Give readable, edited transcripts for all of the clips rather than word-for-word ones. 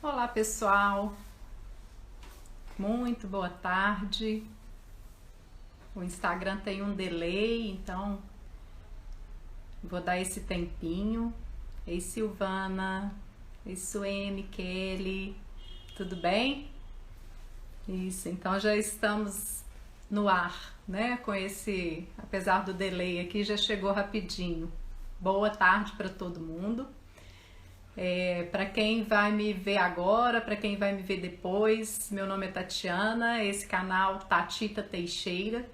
Olá pessoal, muito boa tarde. O Instagram tem um delay, então vou dar esse tempinho. Ei Silvana, ei Suene, Kelly, tudo bem? Isso, então já estamos no ar, né? Com esse, apesar do delay aqui, já chegou rapidinho. Boa tarde para todo mundo. Para quem vai me ver agora, para quem vai me ver depois, meu nome é Tatiana, esse canal Tatita Teixeira.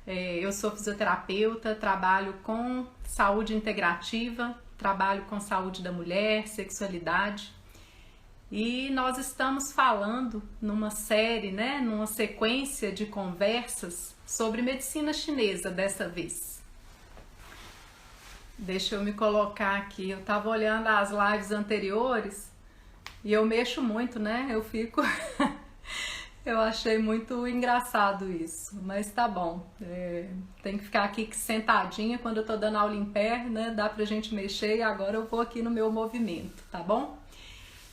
Eu sou fisioterapeuta, trabalho com saúde integrativa, trabalho com saúde da mulher, sexualidade. E nós estamos falando numa série, né, numa sequência de conversas sobre medicina chinesa dessa vez. Deixa eu me colocar aqui, eu tava olhando as lives anteriores e eu mexo muito, né? Eu fico... eu achei muito engraçado isso, mas tá bom. Tem que ficar aqui sentadinha quando eu tô dando aula em pé, né? Dá pra gente mexer e agora eu vou aqui no meu movimento, tá bom?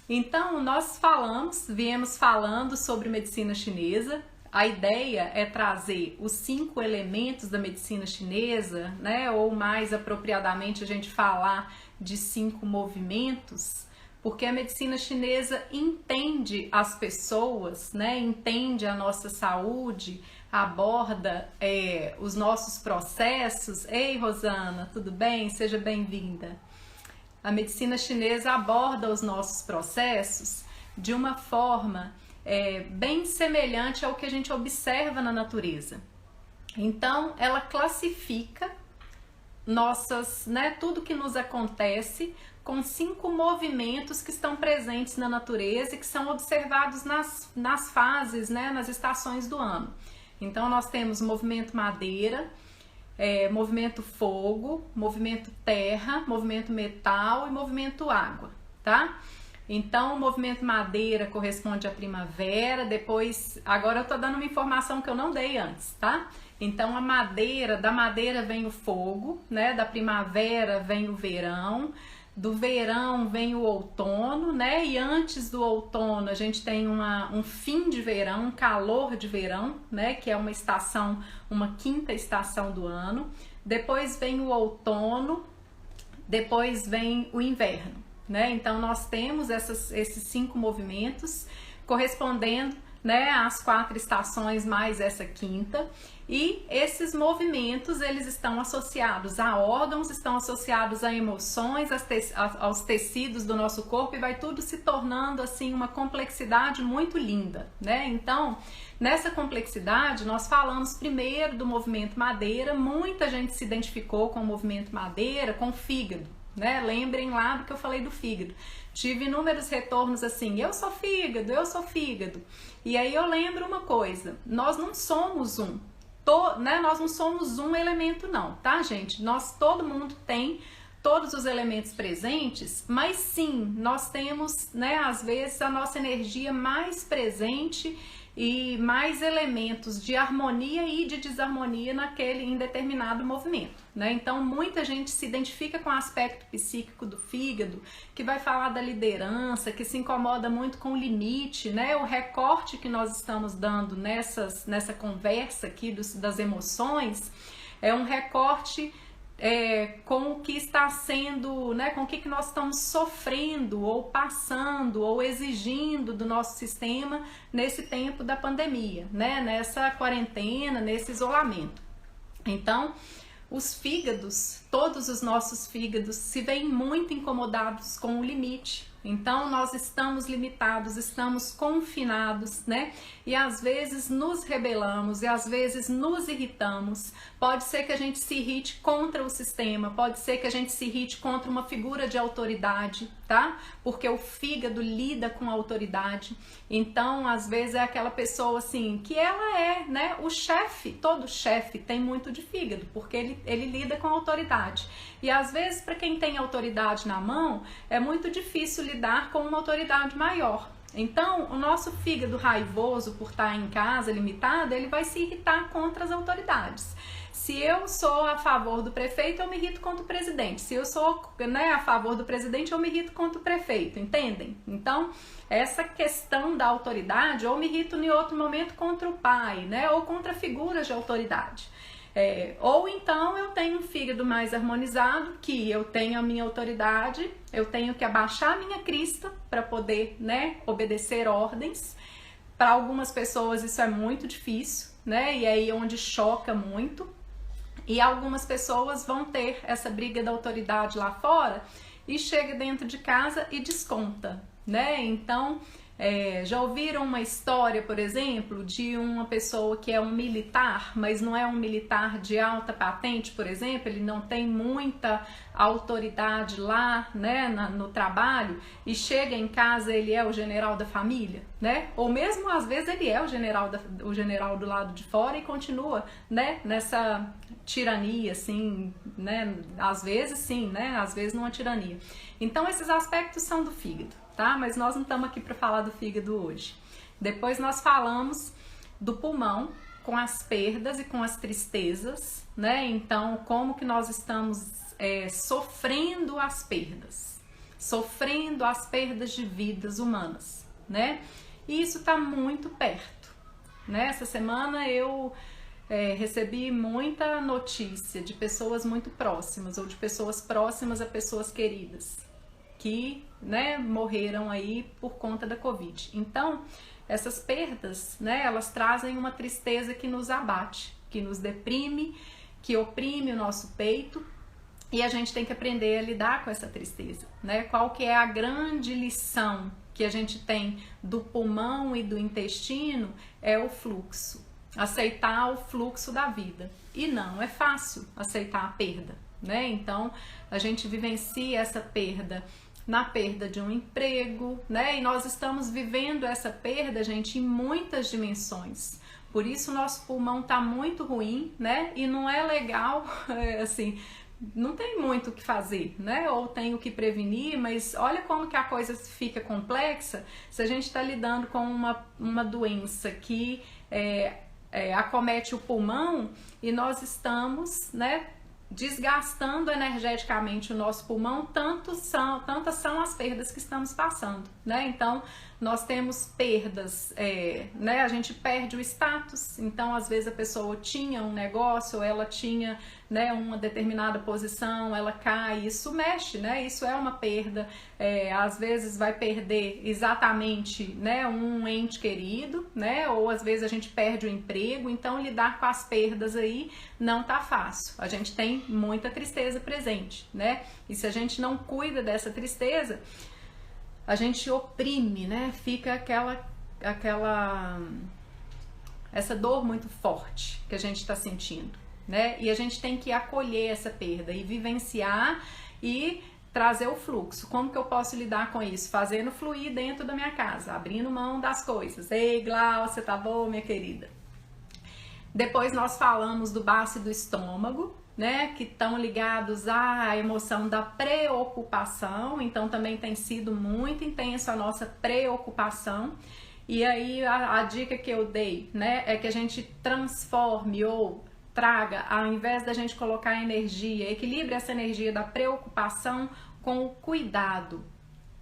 Então, nós viemos falando sobre medicina chinesa. A ideia é trazer os 5 elementos da medicina chinesa, né? Ou mais apropriadamente a gente falar de 5 movimentos, porque a medicina chinesa entende as pessoas, né? Entende a nossa saúde, aborda os nossos processos. Ei, Rosana, tudo bem? Seja bem-vinda. A medicina chinesa aborda os nossos processos de uma forma bem semelhante ao que a gente observa na natureza. Então, ela classifica tudo que nos acontece com 5 movimentos que estão presentes na natureza e que são observados nas fases, né, nas estações do ano. Então, nós temos movimento madeira, movimento fogo, movimento terra, movimento metal e movimento água, tá? Então, o movimento madeira corresponde à primavera, agora eu tô dando uma informação que eu não dei antes, tá? Então, da madeira vem o fogo, né? Da primavera vem o verão, do verão vem o outono, né? E antes do outono a gente tem um fim de verão, um calor de verão, né? Que é uma estação, uma 5ª estação do ano. Depois vem o outono, depois vem o inverno. Né? Então nós temos esses 5 movimentos correspondendo, né, às 4 estações mais essa 5ª, e esses movimentos eles estão associados a órgãos, estão associados a emoções, aos tecidos do nosso corpo, e vai tudo se tornando assim uma complexidade muito linda, né? Então, nessa complexidade nós falamos primeiro do movimento madeira. Muita gente se identificou com o movimento madeira, com o fígado, né? Lembrem lá do que eu falei do fígado. Tive inúmeros retornos assim: eu sou fígado, eu sou fígado. E aí eu lembro uma coisa: nós não somos nós não somos um elemento não, tá, gente? Todo mundo tem todos os elementos presentes, mas sim, nós temos, né, às vezes a nossa energia mais presente e mais elementos de harmonia e de desarmonia em determinado movimento, né? Então, muita gente se identifica com o aspecto psíquico do fígado, que vai falar da liderança, que se incomoda muito com o limite, né? O recorte que nós estamos dando nessa conversa aqui das emoções é um recorte com o que está sendo, né, com o que nós estamos sofrendo ou passando ou exigindo do nosso sistema nesse tempo da pandemia, né, nessa quarentena, nesse isolamento. Então, os fígados, todos os nossos fígados se veem muito incomodados com o limite. Então, nós estamos limitados, estamos confinados, né? E às vezes nos rebelamos e às vezes nos irritamos. Pode ser que a gente se irrite contra o sistema, pode ser que a gente se irrite contra uma figura de autoridade, tá? Porque o fígado lida com a autoridade. Então, às vezes é aquela pessoa assim, que ela é, né? O chefe, todo chefe tem muito de fígado, porque ele lida com a autoridade. E às vezes, para quem tem autoridade na mão, é muito difícil lidar com uma autoridade maior. Então, o nosso fígado raivoso, por estar em casa limitado, ele vai se irritar contra as autoridades. Se eu sou a favor do prefeito, eu me irrito contra o presidente. Se eu sou, né, a favor do presidente, eu me irrito contra o prefeito, entendem? Então, essa questão da autoridade, ou me irrito em outro momento contra o pai, né, ou contra figuras de autoridade. Ou então eu tenho um fígado mais harmonizado, que eu tenho a minha autoridade, eu tenho que abaixar a minha crista para poder, né, obedecer ordens. Para algumas pessoas isso é muito difícil, né, e aí é onde choca muito. E algumas pessoas vão ter essa briga da autoridade lá fora e chega dentro de casa e desconta, né? Então, já ouviram uma história, por exemplo, de uma pessoa que é um militar, mas não é um militar de alta patente, por exemplo, ele não tem muita autoridade lá, né, no trabalho, e chega em casa, ele é o general da família, né? Ou mesmo às vezes ele é o general do lado de fora e continua, né, nessa tirania, assim, né? Às vezes sim, né? Às vezes numa tirania. Então esses aspectos são do fígado, tá? Mas nós não estamos aqui para falar do fígado hoje. Depois nós falamos do pulmão, com as perdas e com as tristezas, né? Então, como que nós estamos sofrendo as perdas de vidas humanas, né? E isso está muito perto, né? Essa semana eu recebi muita notícia de pessoas muito próximas ou de pessoas próximas a pessoas queridas que, né, morreram aí por conta da Covid. Então, essas perdas, né, elas trazem uma tristeza que nos abate, que nos deprime, que oprime o nosso peito, e a gente tem que aprender a lidar com essa tristeza, né? Qual que é a grande lição que a gente tem do pulmão e do intestino? É o fluxo, aceitar o fluxo da vida. E não é fácil aceitar a perda, né? Então, a gente vivencia essa perda na perda de um emprego, né? E nós estamos vivendo essa perda, gente, em muitas dimensões. Por isso o nosso pulmão tá muito ruim, né? E não é legal, assim, não tem muito o que fazer, né? Ou tem o que prevenir, mas olha como que a coisa fica complexa se a gente está lidando com uma doença que acomete o pulmão e nós estamos, né, desgastando energeticamente o nosso pulmão, tantas são as perdas que estamos passando, né? Então, nós temos perdas, né? A gente perde o status, então às vezes a pessoa tinha um negócio, ou ela tinha, né, uma determinada posição, ela cai, isso mexe, né? Isso é uma perda, às vezes vai perder exatamente, né, um ente querido, né? Ou às vezes a gente perde o emprego, então lidar com as perdas aí não tá fácil. A gente tem muita tristeza presente, né? E se a gente não cuida dessa tristeza, a gente oprime, né? Fica essa dor muito forte que a gente está sentindo, né? E a gente tem que acolher essa perda e vivenciar e trazer o fluxo. Como que eu posso lidar com isso? Fazendo fluir dentro da minha casa, abrindo mão das coisas. Ei, Glau, você tá boa, minha querida? Depois nós falamos do baço e do estômago, né, que estão ligados à emoção da preocupação, então também tem sido muito intensa a nossa preocupação. E aí a dica que eu dei, né, é que a gente transforme ou traga, ao invés da gente colocar energia, equilibre essa energia da preocupação com o cuidado,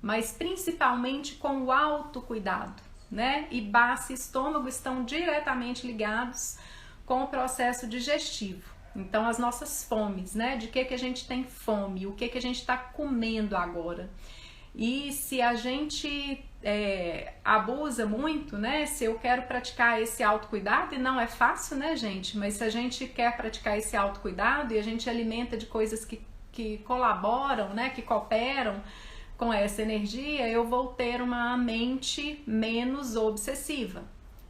mas principalmente com o autocuidado, né? E baço e estômago estão diretamente ligados com o processo digestivo. Então, as nossas fomes, né? De que a gente tem fome, o que a gente está comendo agora. E se a gente abusa muito, né? Se eu quero praticar esse autocuidado, e não é fácil, né, gente? Mas se a gente quer praticar esse autocuidado e a gente alimenta de coisas que colaboram, né? Que cooperam com essa energia, eu vou ter uma mente menos obsessiva.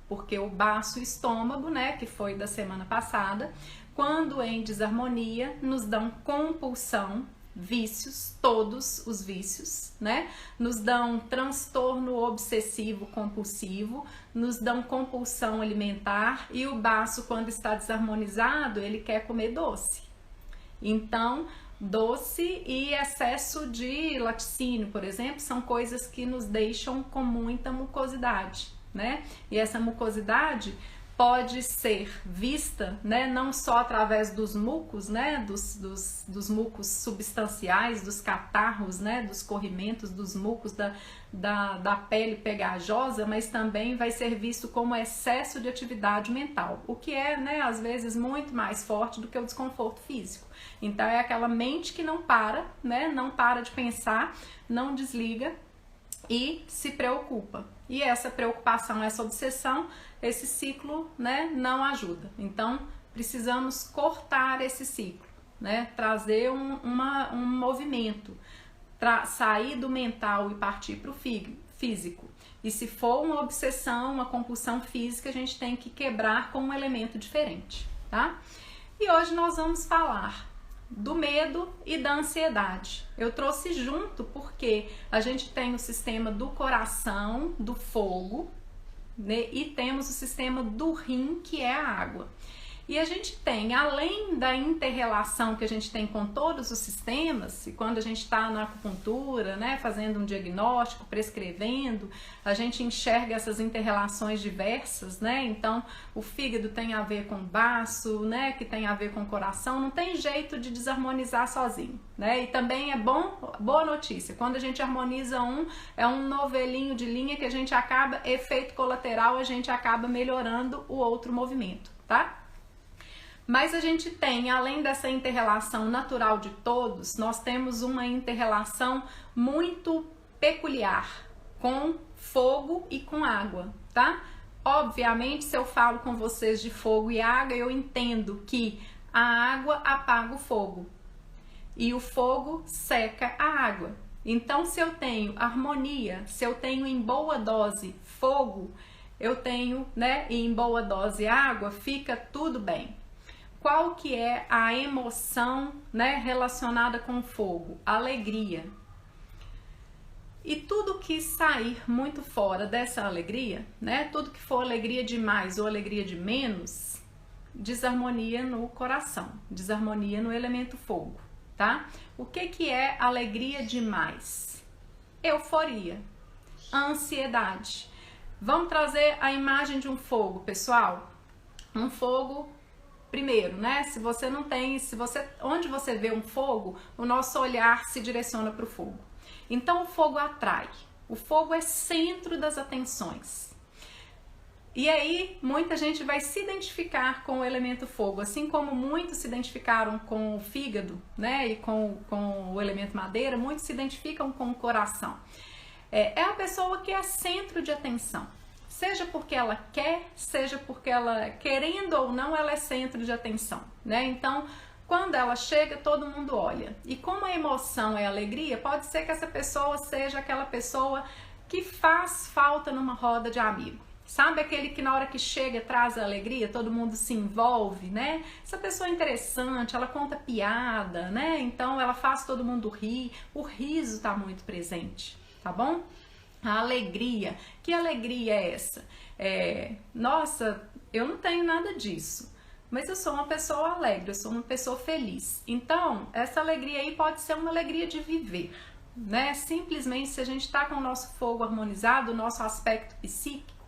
Porque o baço e estômago, né? Que foi da semana passada, quando em desarmonia, nos dão compulsão, vícios, todos os vícios, né? Nos dão transtorno obsessivo compulsivo, nos dão compulsão alimentar, e o baço, quando está desarmonizado, ele quer comer doce. Então, Doce e excesso de laticínio, por exemplo, são coisas que nos deixam com muita mucosidade, né? E essa mucosidade pode ser vista, né, não só através dos mucos, né, dos mucos substanciais, dos catarros, né, dos corrimentos, dos mucos da pele pegajosa, mas também vai ser visto como excesso de atividade mental, o que é, né, às vezes muito mais forte do que o desconforto físico. Então é aquela mente que não para, né, não para de pensar, não desliga e se preocupa. E essa preocupação, essa obsessão, esse ciclo, né, não ajuda. Então, precisamos cortar esse ciclo, né, trazer um movimento, sair do mental e partir para o físico. E se for uma obsessão, uma compulsão física, a gente tem que quebrar com um elemento diferente, tá? E hoje nós vamos falar do medo e da ansiedade. Eu trouxe junto porque a gente tem o sistema do coração, do fogo, né? E temos o sistema do rim, que é a água. E a gente tem, além da inter-relação que a gente tem com todos os sistemas, e quando a gente está na acupuntura, né, fazendo um diagnóstico, prescrevendo, a gente enxerga essas inter-relações diversas, né? Então, o fígado tem a ver com o baço, né, que tem a ver com o coração, não tem jeito de desarmonizar sozinho, né? E também é boa notícia, quando a gente harmoniza é um novelinho de linha que a gente acaba, efeito colateral, a gente acaba melhorando o outro movimento, tá? Mas a gente tem, além dessa inter-relação natural de todos, nós temos uma inter-relação muito peculiar com fogo e com água, tá? Obviamente, se eu falo com vocês de fogo e água, eu entendo que a água apaga o fogo e o fogo seca a água. Então, se eu tenho harmonia, se eu tenho em boa dose fogo, eu tenho, né, em boa dose água, fica tudo bem. Qual que é a emoção, né, relacionada com o fogo? Alegria. E tudo que sair muito fora dessa alegria, né, tudo que for alegria de mais ou alegria de menos, desarmonia no coração, desarmonia no elemento fogo, tá? O que é alegria demais? Euforia, ansiedade. Vamos trazer a imagem de um fogo, pessoal. Um fogo, primeiro, né? Se você não tem, onde você vê um fogo, o nosso olhar se direciona para o fogo. Então o fogo atrai. O fogo é centro das atenções. E aí, muita gente vai se identificar com o elemento fogo, assim como muitos se identificaram com o fígado, né, e com o elemento madeira, muitos se identificam com o coração. É a pessoa que é centro de atenção, seja porque ela quer, seja porque ela, querendo ou não, ela é centro de atenção, né? Então, quando ela chega, todo mundo olha. E como a emoção é alegria, pode ser que essa pessoa seja aquela pessoa que faz falta numa roda de amigo. Sabe aquele que na hora que chega traz a alegria, todo mundo se envolve, né? Essa pessoa é interessante, ela conta piada, né? Então ela faz todo mundo rir, o riso está muito presente, tá bom? A alegria, que alegria é essa? Nossa, eu não tenho nada disso, mas eu sou uma pessoa alegre, eu sou uma pessoa feliz. Então, essa alegria aí pode ser uma alegria de viver, né? Simplesmente se a gente está com o nosso fogo harmonizado, o nosso aspecto psíquico.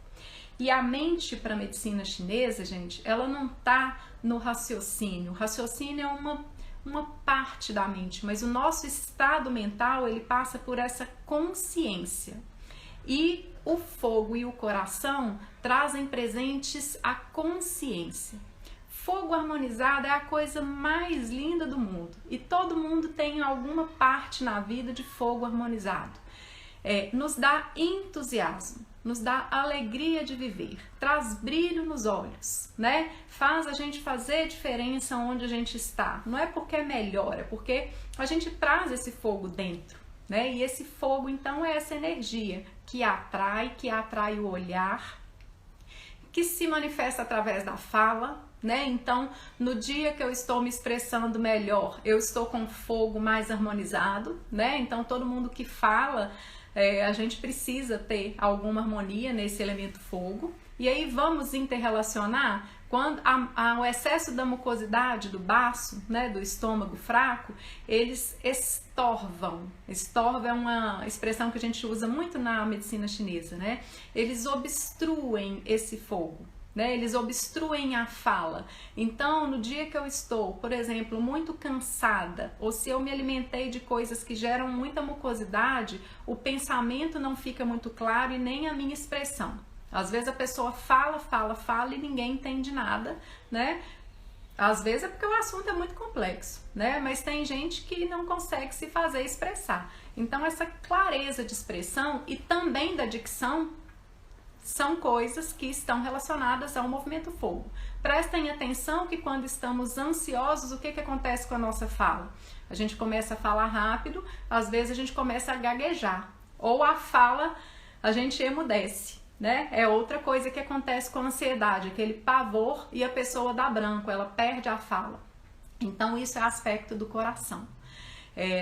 E a mente para a medicina chinesa, gente, ela não está no raciocínio. O raciocínio é uma parte da mente, mas o nosso estado mental, ele passa por essa consciência. E o fogo e o coração trazem presentes a consciência. Fogo harmonizado é a coisa mais linda do mundo. E todo mundo tem alguma parte na vida de fogo harmonizado. Nos dá entusiasmo, nos dá alegria de viver, traz brilho nos olhos, né? Faz a gente fazer diferença onde a gente está. Não é porque é melhor, é porque a gente traz esse fogo dentro, né? E esse fogo, então, é essa energia que atrai o olhar, que se manifesta através da fala, né? Então, no dia que eu estou me expressando melhor, eu estou com fogo mais harmonizado, né? Então, todo mundo que fala, a gente precisa ter alguma harmonia nesse elemento fogo. E aí vamos interrelacionar Quando o excesso da mucosidade do baço, né, do estômago fraco, eles estorvam. Estorva é uma expressão que a gente usa muito na medicina chinesa, né? Eles obstruem esse fogo, né? Eles obstruem a fala. Então, no dia que eu estou, por exemplo, muito cansada, ou se eu me alimentei de coisas que geram muita mucosidade, o pensamento não fica muito claro e nem a minha expressão. Às vezes a pessoa fala e ninguém entende nada, né? Às vezes é porque o assunto é muito complexo, né? Mas tem gente que não consegue se fazer expressar. Então essa clareza de expressão e também da dicção são coisas que estão relacionadas ao movimento fogo. Prestem atenção que quando estamos ansiosos, o que acontece com a nossa fala? A gente começa a falar rápido, às vezes a gente começa a gaguejar, ou a fala a gente emudece. Né? É outra coisa que acontece com a ansiedade, aquele pavor e a pessoa dá branco, ela perde a fala. Então isso é aspecto do coração.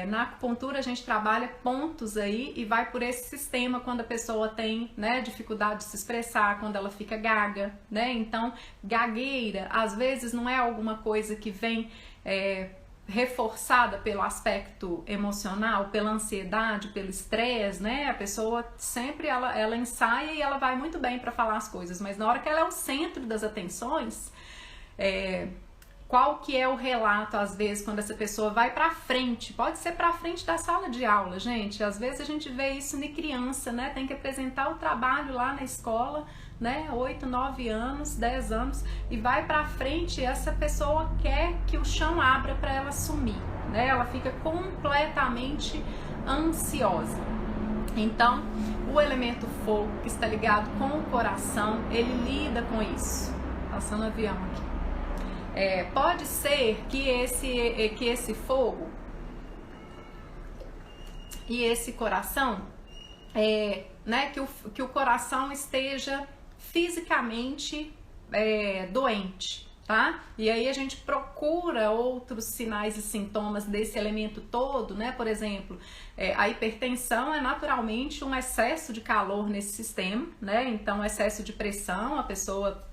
Na acupuntura a gente trabalha pontos aí e vai por esse sistema quando a pessoa tem, né, dificuldade de se expressar, quando ela fica gaga, né? Então gagueira às vezes não é alguma coisa que vem reforçada pelo aspecto emocional, pela ansiedade, pelo estresse, né? A pessoa sempre ela ensaia e ela vai muito bem para falar as coisas, mas na hora que ela é o centro das atenções, qual que é o relato às vezes quando essa pessoa vai para frente? Pode ser para frente da sala de aula, gente. Às vezes a gente vê isso em criança, né? Tem que apresentar o trabalho lá na escola, né, 8, 9 anos, 10 anos, e vai pra frente, essa pessoa quer que o chão abra para ela sumir, né? Ela fica completamente ansiosa. Então, o elemento fogo, que está ligado com o coração, ele lida com isso. Passando avião aqui. Pode ser que esse fogo e esse coração, né, que o coração esteja fisicamente doente, tá? E aí a gente procura outros sinais e sintomas desse elemento todo, né? Por exemplo, a hipertensão é naturalmente um excesso de calor nesse sistema, né? Então, excesso de pressão, a pessoa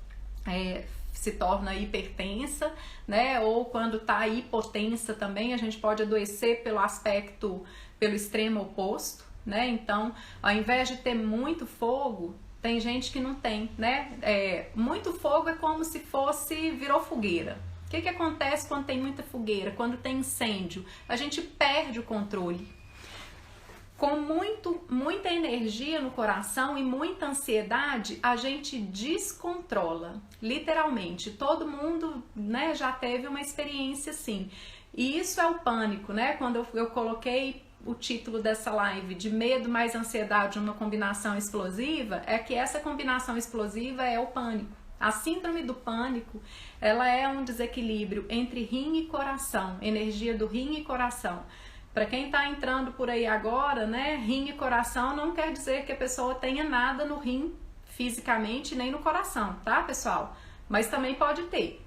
se torna hipertensa, né? Ou quando tá hipotensa também, a gente pode adoecer pelo extremo oposto, né? Então, ao invés de ter muito fogo, tem gente que não tem, né? Muito fogo é como se virou fogueira. O que acontece quando tem muita fogueira? Quando tem incêndio? A gente perde o controle. Com muita energia no coração e muita ansiedade, a gente descontrola. Literalmente, todo mundo, né, já teve uma experiência assim. E isso é o pânico, né? Quando eu coloquei o título dessa live de medo mais ansiedade, uma combinação explosiva, é que essa combinação explosiva é o pânico. A síndrome do pânico, ela é um desequilíbrio entre rim e coração, energia do rim e coração. Para quem está entrando por aí agora, né, rim e coração não quer dizer que a pessoa tenha nada no rim fisicamente nem no coração, tá, pessoal? Mas também pode ter.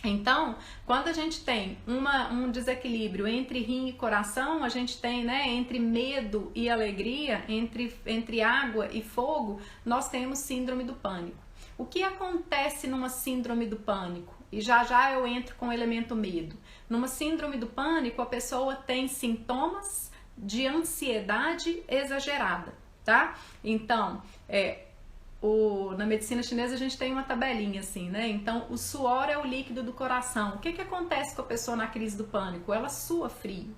Então, quando a gente tem um desequilíbrio entre rim e coração, a gente tem, né, entre medo e alegria, entre água e fogo, nós temos síndrome do pânico. O que acontece numa síndrome do pânico? E já eu entro com o elemento medo. Numa síndrome do pânico, a pessoa tem sintomas de ansiedade exagerada, tá? Então, na medicina chinesa a gente tem uma tabelinha assim, né? Então, o suor é o líquido do coração. O que acontece com a pessoa na crise do pânico? Ela sua frio.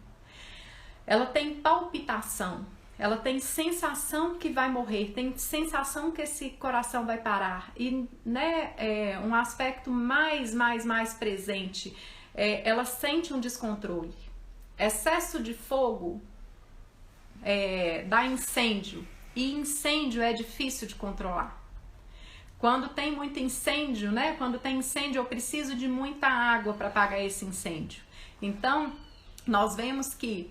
Ela tem palpitação. Ela tem sensação que vai morrer, tem sensação que esse coração vai parar. E, né, um aspecto mais presente, ela sente um descontrole. Excesso de fogo dá incêndio. E incêndio é difícil de controlar. Quando tem muito incêndio, né? Quando tem incêndio, eu preciso de muita água para apagar esse incêndio. Então, nós vemos que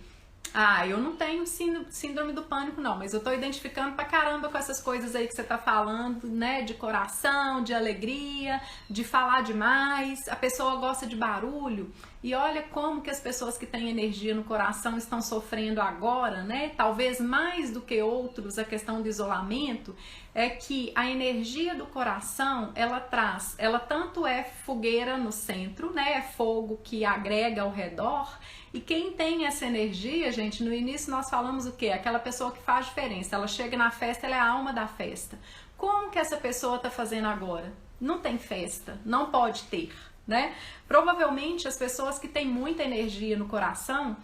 Ah, eu não tenho síndrome do pânico não, mas eu tô identificando pra caramba com essas coisas aí que você tá falando, né, de coração, de alegria, de falar demais, a pessoa gosta de barulho, e olha como que as pessoas que têm energia no coração estão sofrendo agora, né, talvez mais do que outros, a questão do isolamento, é que a energia do coração, ela tanto é fogueira no centro, né, é fogo que agrega ao redor. E quem tem essa energia, gente, no início nós falamos o quê? Aquela pessoa que faz diferença. Ela chega na festa, ela é a alma da festa. Como que essa pessoa está fazendo agora? Não tem festa, não pode ter, né? Provavelmente as pessoas que têm muita energia no coração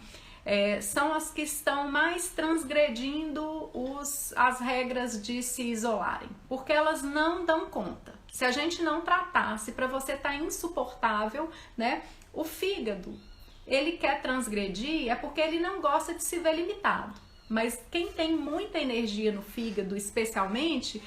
são as que estão mais transgredindo as regras de se isolarem, porque elas não dão conta. Se a gente não tratar, se para você tá insuportável, né? O fígado, ele quer transgredir é porque ele não gosta de se ver limitado. Mas quem tem muita energia no fígado, especialmente,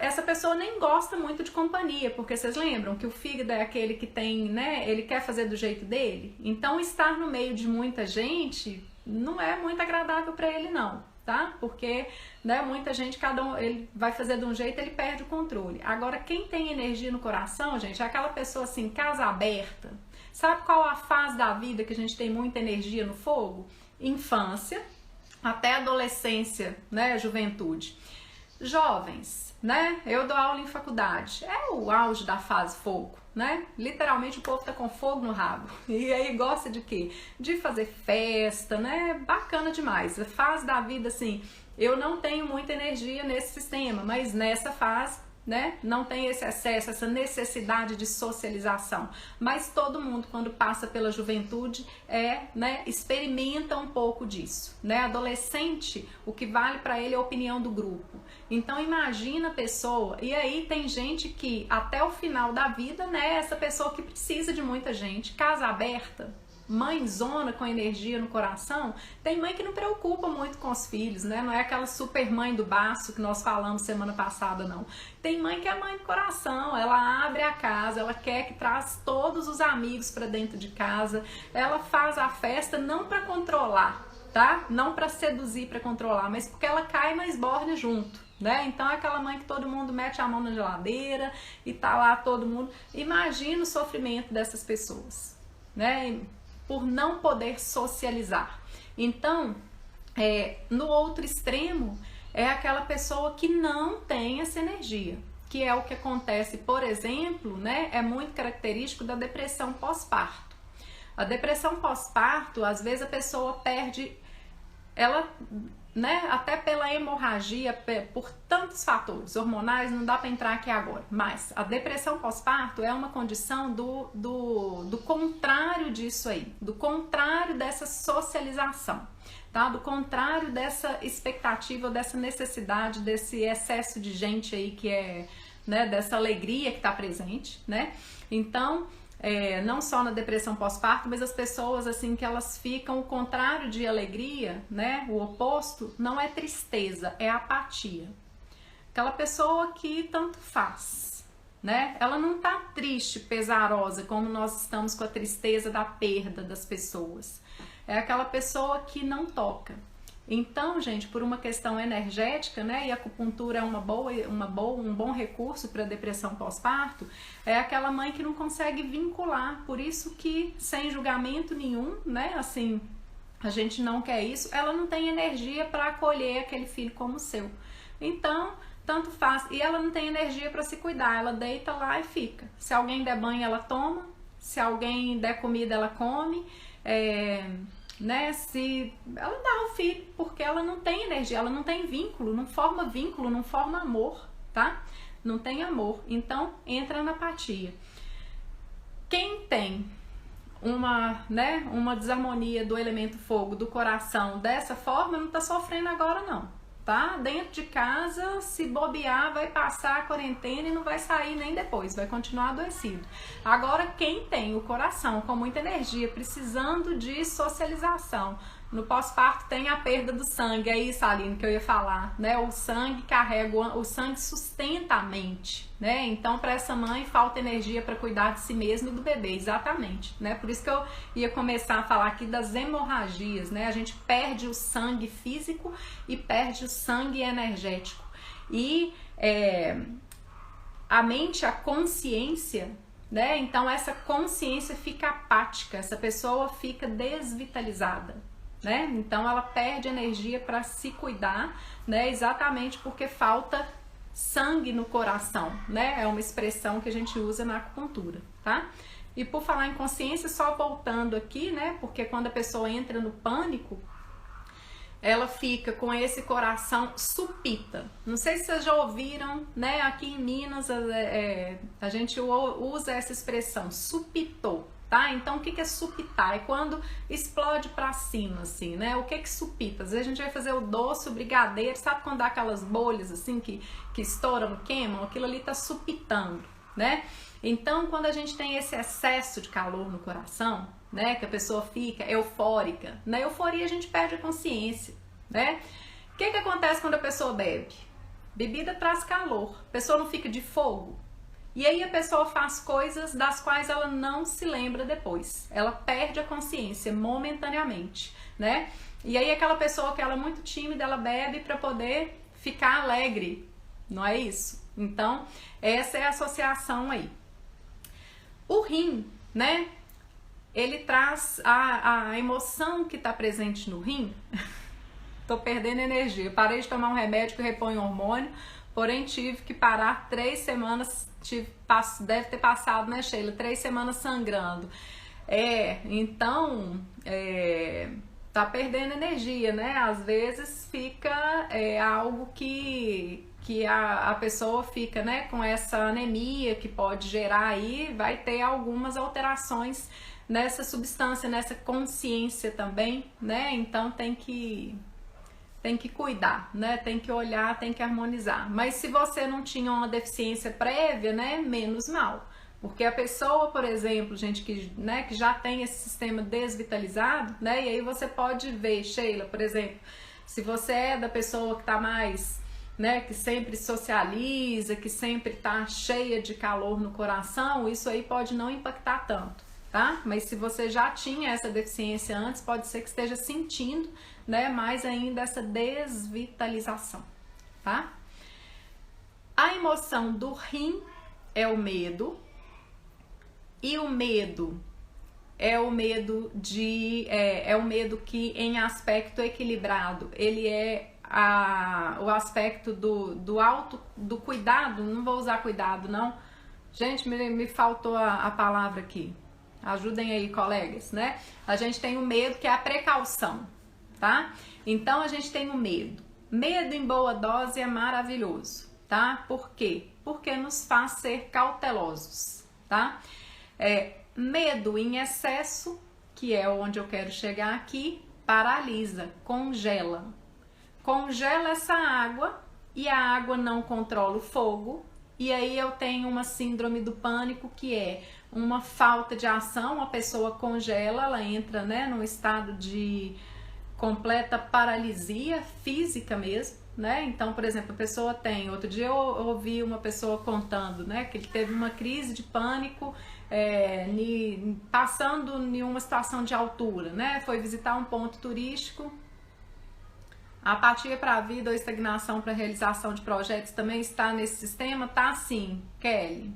essa pessoa nem gosta muito de companhia, porque vocês lembram que o fígado é aquele que tem, né, ele quer fazer do jeito dele. Então estar no meio de muita gente não é muito agradável para ele não, tá? Porque, né, muita gente, cada um, ele vai fazer de um jeito, ele perde o controle. Agora quem tem energia no coração, gente, é aquela pessoa assim, casa aberta. Sabe qual a fase da vida que a gente tem muita energia no fogo? Infância até adolescência, né, juventude. Jovens, né? Eu dou aula em faculdade. É o auge da fase fogo, né? Literalmente o povo tá com fogo no rabo. E aí gosta de quê? De fazer festa, né? Bacana demais. A fase da vida, assim, eu não tenho muita energia nesse sistema, mas nessa fase, né? Não tem esse excesso, essa necessidade de socialização. Mas todo mundo, quando passa pela juventude, né, experimenta um pouco disso, né? Adolescente, o que vale para ele é a opinião do grupo. Então imagina a pessoa, e aí tem gente que até o final da vida, né, essa pessoa que precisa de muita gente, casa aberta, mãezona com energia no coração. Tem mãe que não preocupa muito com os filhos, né? Não é aquela super mãe do baço que nós falamos semana passada, não. Tem mãe que é mãe do coração, ela abre a casa, ela quer que traz todos os amigos para dentro de casa, ela faz a festa não para controlar, tá? Não para seduzir, para controlar, mas porque ela cai na esbórnia junto, né? Então é aquela mãe que todo mundo mete a mão na geladeira e tá lá todo mundo. Imagina o sofrimento dessas pessoas, né? Por não poder socializar. Então, no outro extremo, é aquela pessoa que não tem essa energia, que é o que acontece, por exemplo, né, é muito característico da depressão pós-parto. A depressão pós-parto, às vezes a pessoa perde, ela, né, até pela hemorragia, por tantos fatores hormonais, não dá para entrar aqui agora, mas a depressão pós-parto é uma condição do contrário disso aí, do contrário dessa socialização, tá? Do contrário dessa expectativa, dessa necessidade, desse excesso de gente aí que é, né, dessa alegria que está presente, né? Então, não só na depressão pós-parto, mas as pessoas assim que elas ficam, o contrário de alegria, né, o oposto, não é tristeza, é apatia. Aquela pessoa que tanto faz, né, ela não tá triste, pesarosa, como nós estamos com a tristeza da perda das pessoas. É aquela pessoa que não toca. Então, gente, por uma questão energética, né, e a acupuntura é um bom recurso para depressão pós-parto, é aquela mãe que não consegue vincular, por isso que sem julgamento nenhum, né, assim, a gente não quer isso, ela não tem energia para acolher aquele filho como seu. Então, tanto faz, e ela não tem energia para se cuidar, ela deita lá e fica. Se alguém der banho, ela toma, se alguém der comida, ela come, né, se ela dá o filho, porque ela não tem energia, ela não tem vínculo, não forma amor, tá? Não tem amor, então entra na apatia. Quem tem uma desarmonia do elemento fogo, do coração, dessa forma, não tá sofrendo agora não, tá? Dentro de casa, se bobear, vai passar a quarentena e não vai sair nem depois, vai continuar adoecido. Agora, quem tem o coração com muita energia, precisando de socialização, No pós-parto tem a perda do sangue, é isso, Aline, que eu ia falar, né? O sangue carrega, o sangue sustenta a mente, né? Então, para essa mãe, falta energia para cuidar de si mesma e do bebê, exatamente, né? Por isso que eu ia começar a falar aqui das hemorragias, né? A gente perde o sangue físico e perde o sangue energético. E a mente, a consciência, né? Então, essa consciência fica apática, essa pessoa fica desvitalizada. Né? Então ela perde energia para se cuidar, né? Exatamente porque falta sangue no coração, né? É uma expressão que a gente usa na acupuntura, tá? E por falar em consciência, só voltando aqui, né? Porque quando a pessoa entra no pânico, ela fica com esse coração supita. Não sei se vocês já ouviram, né? Aqui em Minas a gente usa essa expressão, supitou. Tá? Então, o que é supitar? É quando explode pra cima, assim, né? O que é supita? Às vezes a gente vai fazer o doce, o brigadeiro, sabe quando dá aquelas bolhas, assim, que estouram, queimam? Aquilo ali tá supitando, né? Então, quando a gente tem esse excesso de calor no coração, né? Que a pessoa fica eufórica. Na euforia a gente perde a consciência, né? O que acontece quando a pessoa bebe? Bebida traz calor. A pessoa não fica de fogo. E aí a pessoa faz coisas das quais ela não se lembra depois. Ela perde a consciência momentaneamente, né? E aí aquela pessoa que ela é muito tímida, ela bebe para poder ficar alegre, não é isso? Então, essa é a associação aí. O rim, né? Ele traz a emoção que está presente no rim. Tô perdendo energia. Parei de tomar um remédio que repõe hormônio, porém tive que parar 3 semanas. Deve ter passado, né, Sheila? 3 semanas sangrando. Então, tá perdendo energia, né? Às vezes fica algo que a pessoa fica, né, com essa anemia que pode gerar aí, vai ter algumas alterações nessa substância, nessa consciência também, né? Então tem que cuidar, né? Tem que olhar, tem que harmonizar. Mas se você não tinha uma deficiência prévia, né? Menos mal. Porque a pessoa, por exemplo, gente que já tem esse sistema desvitalizado, né? E aí você pode ver, Sheila, por exemplo, se você é da pessoa que tá mais, né? Que sempre socializa, que sempre tá cheia de calor no coração, isso aí pode não impactar tanto, tá? Mas se você já tinha essa deficiência antes, pode ser que esteja sentindo, né, mais ainda essa desvitalização, tá? A emoção do rim é o medo, e o medo é o medo é o medo que em aspecto equilibrado, ele é o aspecto do cuidado. Não vou usar cuidado não, gente, me faltou a palavra aqui, ajudem aí, colegas, né? A gente tem o medo, que é a precaução, tá? Então a gente tem o medo. Medo em boa dose é maravilhoso, tá? Por quê? Porque nos faz ser cautelosos, tá? Medo em excesso, que é onde eu quero chegar aqui, paralisa, congela. Congela essa água e a água não controla o fogo, e aí eu tenho uma síndrome do pânico, que é uma falta de ação, a pessoa congela, ela entra, né, num estado de completa paralisia física mesmo, né? Então, por exemplo, a pessoa tem... Outro dia eu ouvi uma pessoa contando, né, que ele teve uma crise de pânico passando em uma situação de altura, né? Foi visitar um ponto turístico. A apatia para a vida ou estagnação para a realização de projetos também está nesse sistema? Tá sim, Kelly.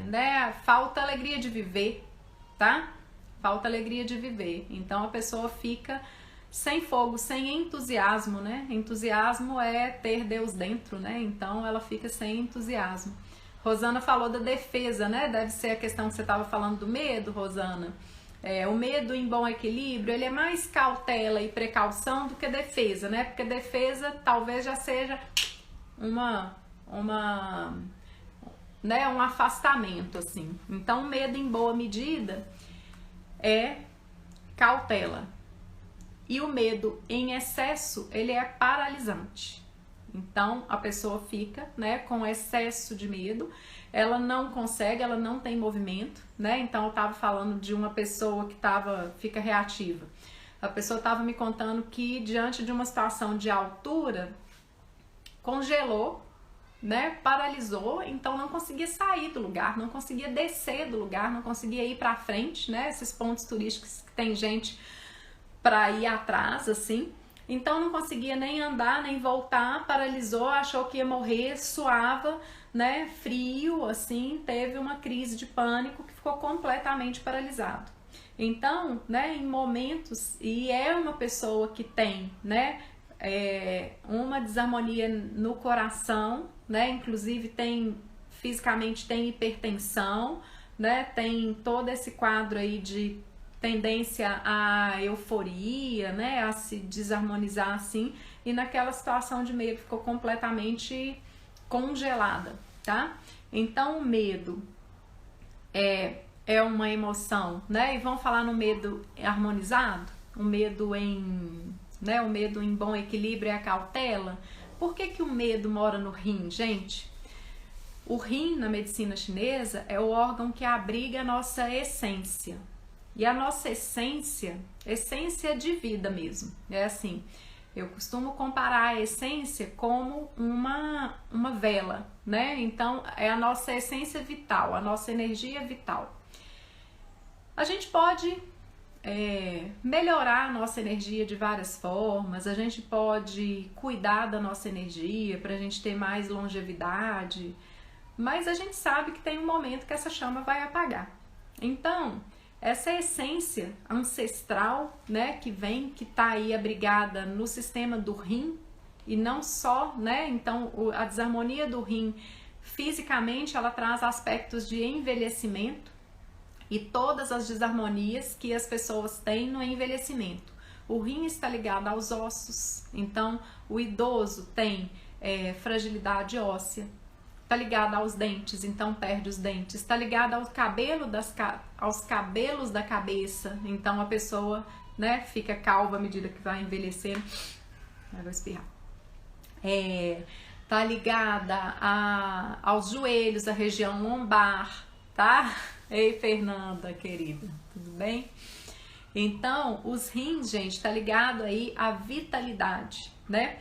Né? Falta alegria de viver, tá? Falta alegria de viver. Então a pessoa fica sem fogo, sem entusiasmo, né? Entusiasmo é ter Deus dentro, né? Então ela fica sem entusiasmo. Rosana falou da defesa, né? Deve ser a questão que você estava falando do medo, Rosana. O medo em bom equilíbrio, ele é mais cautela e precaução do que defesa, né? Porque defesa talvez já seja né, um afastamento, assim. Então, medo em boa medida é cautela. E o medo em excesso, ele é paralisante. Então, a pessoa fica, né, com excesso de medo, ela não consegue, ela não tem movimento, né? Então, eu estava falando de uma pessoa que fica reativa. A pessoa estava me contando que diante de uma situação de altura, congelou, né, paralisou, então não conseguia sair do lugar, não conseguia descer do lugar, não conseguia ir para frente, né, esses pontos turísticos que tem gente para ir atrás, assim, então não conseguia nem andar, nem voltar, paralisou, achou que ia morrer, suava, né, frio, assim, teve uma crise de pânico que ficou completamente paralisado. Então, né, em momentos, e é uma pessoa que tem, né, uma desarmonia no coração, né? Inclusive fisicamente tem hipertensão, né? Tem todo esse quadro aí de tendência à euforia, né? A se desarmonizar assim, e naquela situação de medo ficou completamente congelada, tá? Então o medo é uma emoção, né? E vamos falar no medo harmonizado, o medo né, o medo em bom equilíbrio é a cautela. Por que o medo mora no rim, gente? O rim, na medicina chinesa, é o órgão que abriga a nossa essência. E a nossa essência de vida mesmo. É assim, eu costumo comparar a essência como uma vela, né? Então, é a nossa essência vital, a nossa energia vital. A gente pode melhorar a nossa energia de várias formas, a gente pode cuidar da nossa energia para a gente ter mais longevidade, mas a gente sabe que tem um momento que essa chama vai apagar. Então, essa essência ancestral, né, que tá aí abrigada no sistema do rim, e não só, né, então a desarmonia do rim fisicamente ela traz aspectos de envelhecimento, e todas as desarmonias que as pessoas têm no envelhecimento. O rim está ligado aos ossos, então o idoso tem fragilidade óssea, está ligado aos dentes, então perde os dentes, está ligado aos cabelos da cabeça, então a pessoa, né, fica calva à medida que vai envelhecendo. Eu vou espirrar. Tá ligada aos joelhos, a região lombar, tá? Ei, Fernanda, querida, tudo bem? Então, os rins, gente, tá ligado aí à vitalidade, né?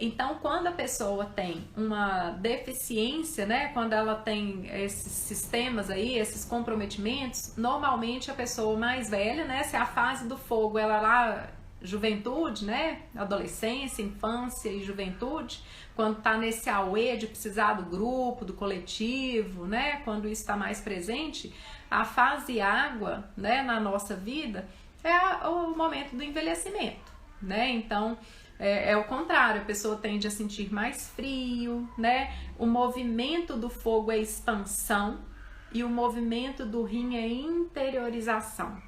Então, quando a pessoa tem uma deficiência, né? Quando ela tem esses sistemas aí, esses comprometimentos, normalmente a pessoa mais velha, né? Se a fase do fogo, ela lá, juventude, né? Adolescência, infância e juventude, quando tá nesse auê de precisar do grupo, do coletivo, né? Quando isso está mais presente, a fase água, né, na nossa vida é o momento do envelhecimento, né? Então, é o contrário, a pessoa tende a sentir mais frio, né? O movimento do fogo é expansão e o movimento do rim é interiorização.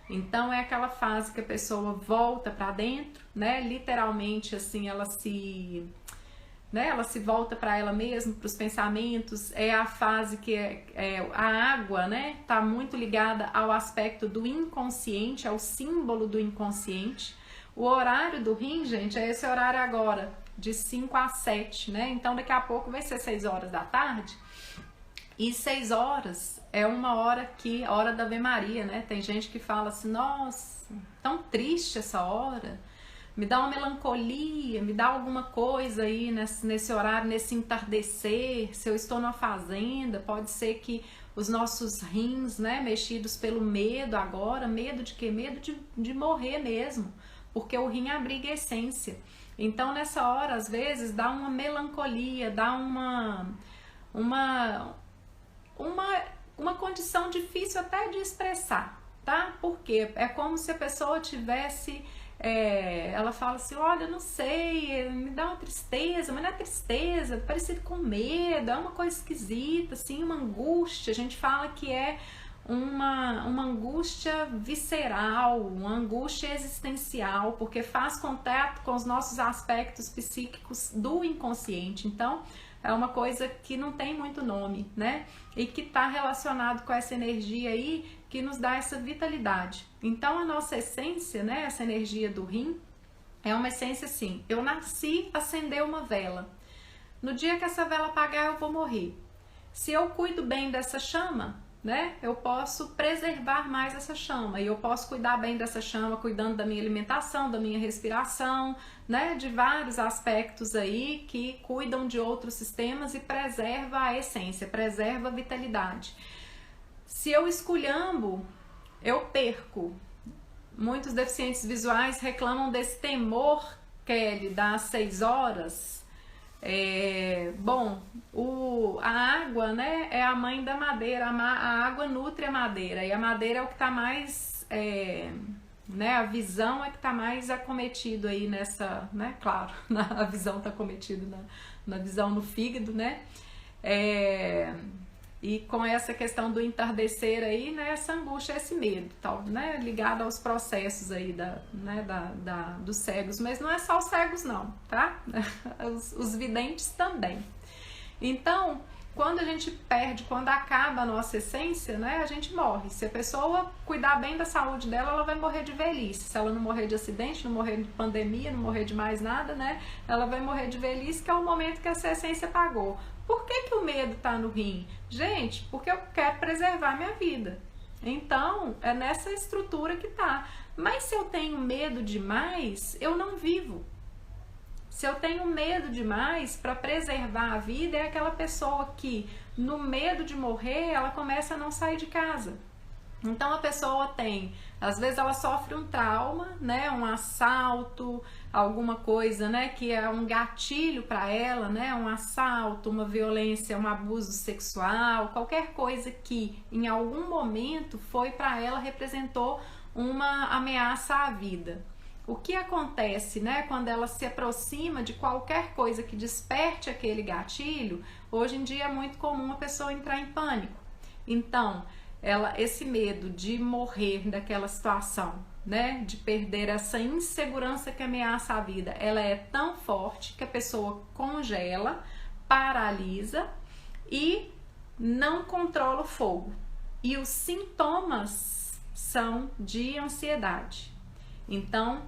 Então é aquela fase que a pessoa volta para dentro, né? Literalmente assim, ela se volta para ela mesma, para os pensamentos. É a fase que a água, né? Tá muito ligada ao aspecto do inconsciente, ao símbolo do inconsciente. O horário do rim, gente, é esse horário agora, de 5 a 7, né? Então daqui a pouco vai ser 6 horas da tarde. E 6 horas é uma hora a hora da Ave Maria, né? Tem gente que fala assim, nossa, tão triste essa hora, me dá uma melancolia, me dá alguma coisa aí nesse horário, nesse entardecer. Se eu estou numa fazenda, pode ser que os nossos rins, né, mexidos pelo medo agora, medo de quê? Medo de morrer mesmo, porque o rim abriga a essência. Então nessa hora, às vezes, dá uma melancolia, dá uma condição difícil até de expressar, tá? Porque é como se a pessoa tivesse, ela fala assim, olha, não sei, me dá uma tristeza, mas não é tristeza, é parecido com medo, é uma coisa esquisita, assim, uma angústia. A gente fala que é uma angústia visceral, uma angústia existencial, porque faz contato com os nossos aspectos psíquicos do inconsciente. Então, é uma coisa que não tem muito nome, né? E que está relacionado com essa energia aí que nos dá essa vitalidade. Então, a nossa essência, né? Essa energia do rim é uma essência assim, eu nasci, acender uma vela. No dia que essa vela apagar, eu vou morrer. Se eu cuido bem dessa chama, né, eu posso preservar mais essa chama, e eu posso cuidar bem dessa chama, cuidando da minha alimentação, da minha respiração, né, de vários aspectos aí que cuidam de outros sistemas e preserva a essência, preserva a vitalidade. Se eu esculhambo, eu perco. Muitos deficientes visuais reclamam desse temor, Kelly, das 6 horas. Bom, a água, né, é a mãe da madeira, a água nutre a madeira, e a madeira é o que está mais, né, a visão é que está mais acometido aí nessa, né, claro, a visão está acometida na visão no fígado, né, e com essa questão do entardecer aí, né, essa angústia, esse medo, tal, né, ligado aos processos aí dos cegos, mas não é só os cegos não, tá? Os videntes também. Então, quando a gente perde, quando acaba a nossa essência, né, a gente morre. Se a pessoa cuidar bem da saúde dela, ela vai morrer de velhice. Se ela não morrer de acidente, não morrer de pandemia, não morrer de mais nada, né, ela vai morrer de velhice, que é o momento que essa essência apagou. Por que o medo tá no rim? Gente, porque eu quero preservar minha vida. Então, é nessa estrutura que tá. Mas se eu tenho medo demais, eu não vivo. Se eu tenho medo demais, para preservar a vida, é aquela pessoa que, no medo de morrer, ela começa a não sair de casa. Então a pessoa tem, às vezes ela sofre um trauma, né, um assalto, alguma coisa, né, que é um gatilho para ela, né, um assalto, uma violência, um abuso sexual, qualquer coisa que em algum momento foi para ela, representou uma ameaça à vida. O que acontece, né, quando ela se aproxima de qualquer coisa que desperte aquele gatilho? Hoje em dia é muito comum a pessoa entrar em pânico. Então, esse medo de morrer daquela situação, né, de perder essa insegurança que ameaça a vida, ela é tão forte que a pessoa congela, paralisa e não controla o fogo. E os sintomas são de ansiedade. Então,